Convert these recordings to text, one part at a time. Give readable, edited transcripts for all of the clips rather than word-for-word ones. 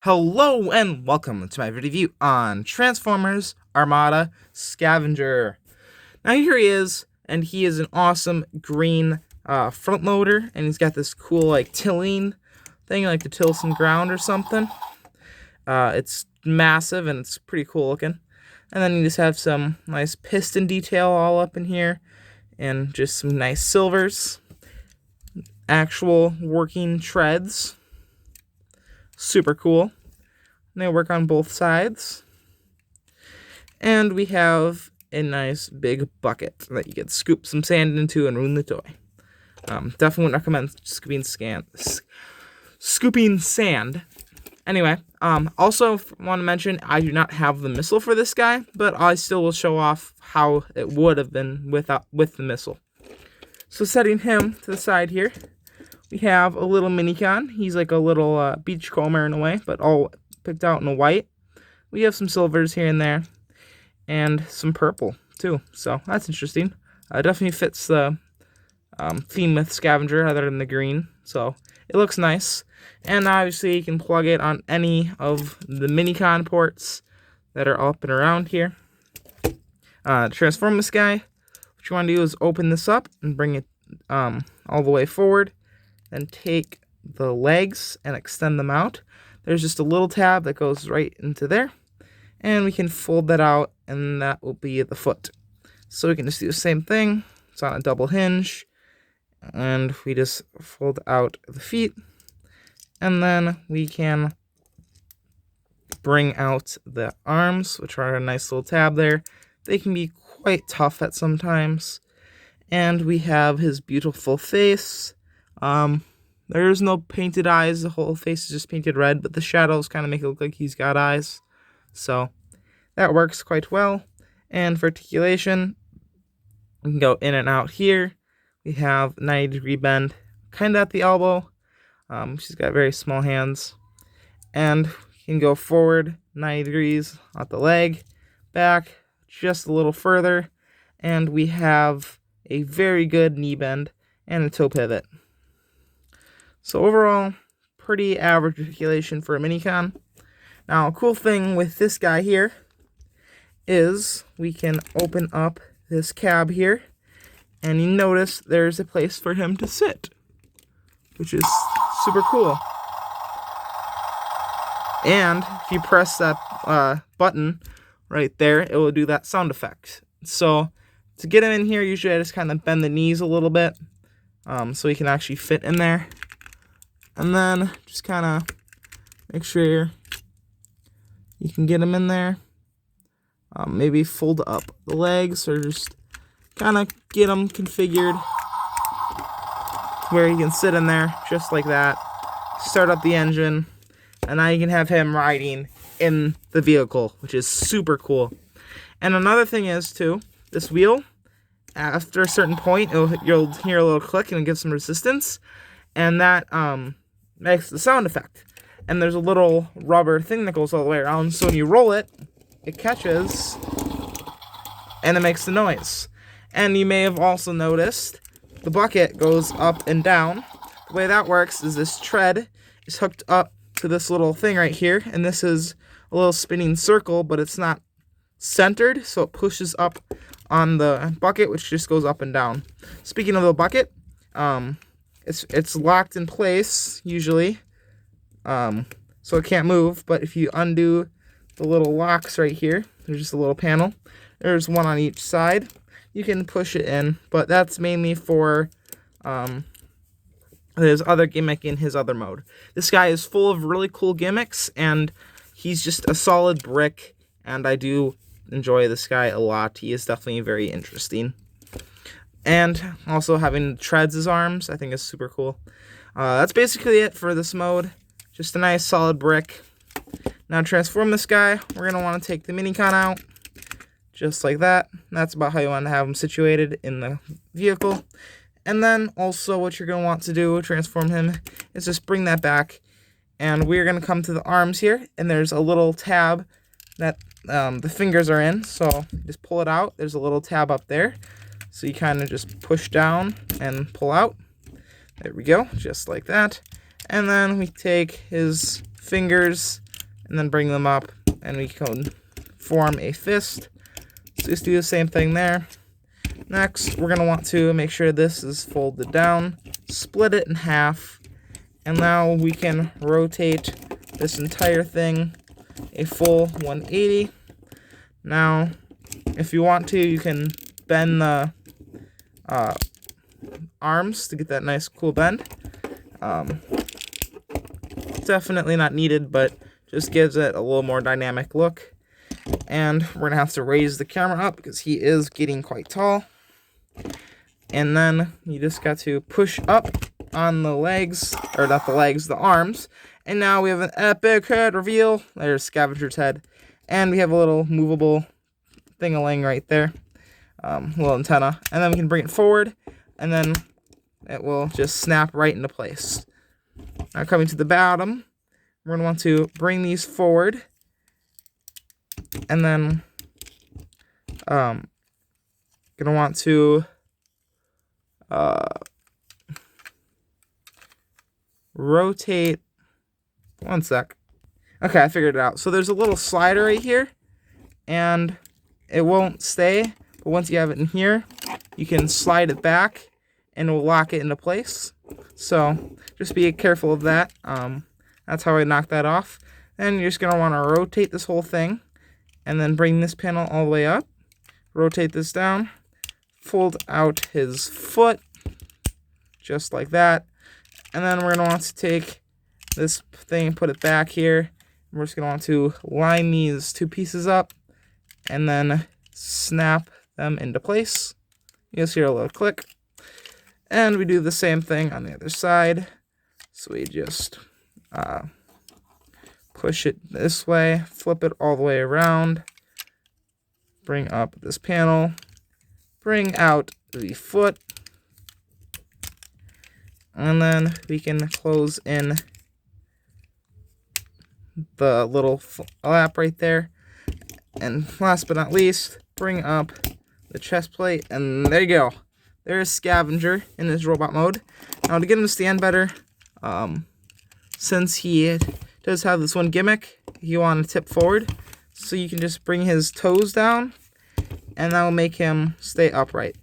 Hello and welcome to my review on Transformers Armada Scavenger. Now here he is, and he is an awesome green front loader, and he's got this cool like tilling thing, like to till some ground or something. It's massive and it's pretty cool looking. And then you just have some nice piston detail all up in here, and just some nice silvers, actual working treads. Super cool. And they work on both sides. And we have a nice big bucket that you can scoop some sand into and ruin the toy. Definitely wouldn't recommend scooping sand. Anyway, also want to mention I do not have the missile for this guy, but I still will show off how it would have been with the missile. So setting him to the side here, we have a little minicon. He's like a little beachcomber in a way, but all picked out in a white. We have some silvers here and there, and some purple too. So that's interesting. Definitely fits the theme with Scavenger other than the green. So it looks nice. And obviously you can plug it on any of the minicon ports that are up and around here. To transform this guy, what you want to do is open this up and bring it all the way forward. Then take the legs and extend them out. There's just a little tab that goes right into there. And we can fold that out, and that will be the foot. So we can just do the same thing. It's on a double hinge. And we just fold out the feet. And then we can bring out the arms, which are a nice little tab there. They can be quite tough at some times. And we have his beautiful face. There's no painted eyes. The whole face is just painted red, but the shadows kind of make it look like he's got eyes. So that works quite well. And for articulation, we can go in and out here. We have 90-degree bend, kind of at the elbow. She's got very small hands. And we can go forward 90 degrees at the leg, back just a little further. And we have a very good knee bend and a toe pivot. So overall, pretty average articulation for a minicon. Now, a cool thing with this guy here is we can open up this cab here, and you notice there's a place for him to sit, which is super cool. And if you press that button right there, it will do that sound effect. So to get him in here, usually I just kind of bend the knees a little bit so he can actually fit in there. And then just kind of make sure you can get him in there. Maybe fold up the legs, or just kind of get him configured where he can sit in there just like that. Start up the engine, and now you can have him riding in the vehicle, which is super cool. And another thing is too, this wheel, after a certain point, you'll hear a little click and give some resistance, and that makes the sound effect. And there's a little rubber thing that goes all the way around, so when you roll it, it catches and it makes the noise. And you may have also noticed the bucket goes up and down. The way that works is this tread is hooked up to this little thing right here, and this is a little spinning circle, but it's not centered, so it pushes up on the bucket, which just goes up and down. Speaking of the bucket, it's locked in place usually, so it can't move. But if you undo the little locks right here, there's just a little panel. There's one on each side. You can push it in, but that's mainly for his other gimmick in his other mode. This guy is full of really cool gimmicks, and he's just a solid brick, and I do enjoy this guy a lot. He is definitely very interesting. And also having treads as arms, I think is super cool. That's basically it for this mode. Just a nice solid brick. Now to transform this guy, we're going to want to take the minicon out. Just like that. That's about how you want to have him situated in the vehicle. And then also what you're going to want to do to transform him is just bring that back. And we're going to come to the arms here. And there's a little tab that the fingers are in. So just pull it out. There's a little tab up there. So you kind of just push down and pull out. There we go, just like that. And then we take his fingers and then bring them up, and we can form a fist. So just do the same thing there. Next, we're going to want to make sure this is folded down, split it in half, and now we can rotate this entire thing a full 180. Now, if you want to, you can bend the arms to get that nice cool bend. Definitely not needed, but just gives it a little more dynamic look. And we're going to have to raise the camera up because he is getting quite tall. And then you just got to push up on the legs, or not the legs, the arms. And now we have an epic head reveal. There's Scavenger's head. And we have a little movable thing-a-ling right there. Little antenna. And then we can bring it forward, and then it will just snap right into place. Now coming to the bottom, we're going to want to bring these forward. And then going to want to rotate. One sec. Okay, I figured it out. So there's a little slider right here, and it won't stay. But once you have it in here, you can slide it back, and it will lock it into place. So just be careful of that. That's how I knock that off. Then you're just going to want to rotate this whole thing, and then bring this panel all the way up. Rotate this down. Fold out his foot, just like that. And then we're going to want to take this thing and put it back here. We're just going to want to line these two pieces up, and then snap them into place. You'll hear a little click. And we do the same thing on the other side. So we just push it this way, flip it all the way around, bring up this panel, bring out the foot, and then we can close in the little flap right there. And last but not least, bring up the chest plate, and there you go. There's Scavenger in his robot mode. Now to get him to stand better, since he does have this one gimmick, you want to tip forward. So you can just bring his toes down, and that will make him stay upright.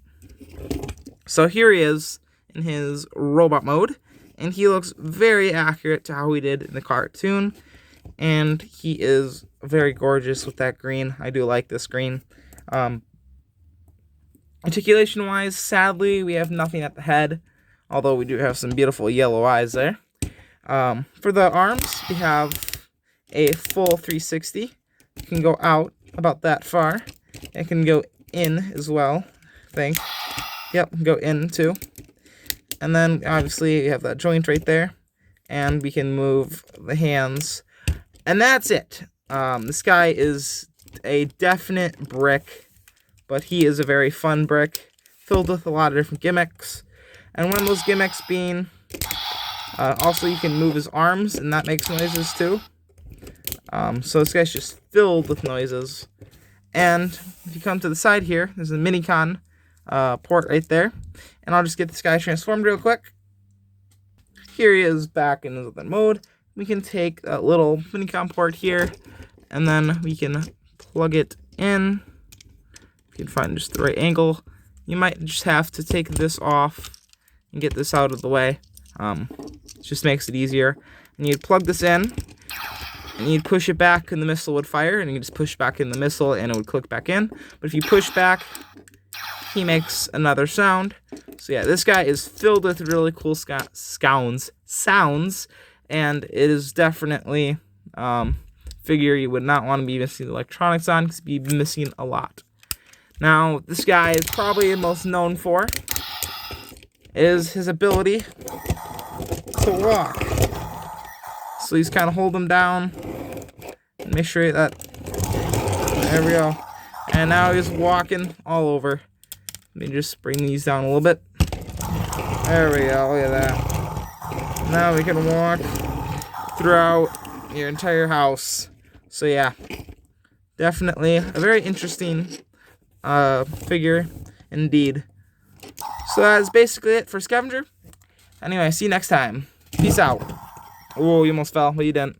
So here he is in his robot mode, and he looks very accurate to how he did in the cartoon. And he is very gorgeous with that green. I do like this green. Articulation-wise, sadly, we have nothing at the head, although we do have some beautiful yellow eyes there. For the arms, we have a full 360. It can go out about that far. It can go in as well, I think. Yep, go in too. And then, obviously, we have that joint right there. And we can move the hands. And that's it. This guy is a definite brick, but he is a very fun brick, filled with a lot of different gimmicks. And one of those gimmicks being, also you can move his arms, and that makes noises too. So this guy's just filled with noises. And if you come to the side here, there's a Minicon port right there. And I'll just get this guy transformed real quick. Here he is back in his other mode. We can take that little Minicon port here, and then we can plug it in. You can find just the right angle. You might just have to take this off and get this out of the way. It just makes it easier. And you'd plug this in, and you'd push it back, and the missile would fire, and you just push back in the missile, and it would click back in. But if you push back, he makes another sound. So yeah, this guy is filled with really cool sounds, and it is definitely figure you would not want to be missing electronics on, because you'd be missing a lot. Now, this guy is probably most known for is his ability to walk. So he's kind of hold him down and make sure that, there we go. And now he's walking all over. Let me just bring these down a little bit. There we go, look at that. Now we can walk throughout your entire house. So yeah, definitely a very interesting figure indeed. So that's basically it for Scavenger. Anyway, see you next time. Peace out. Oh, you almost fell, but you didn't.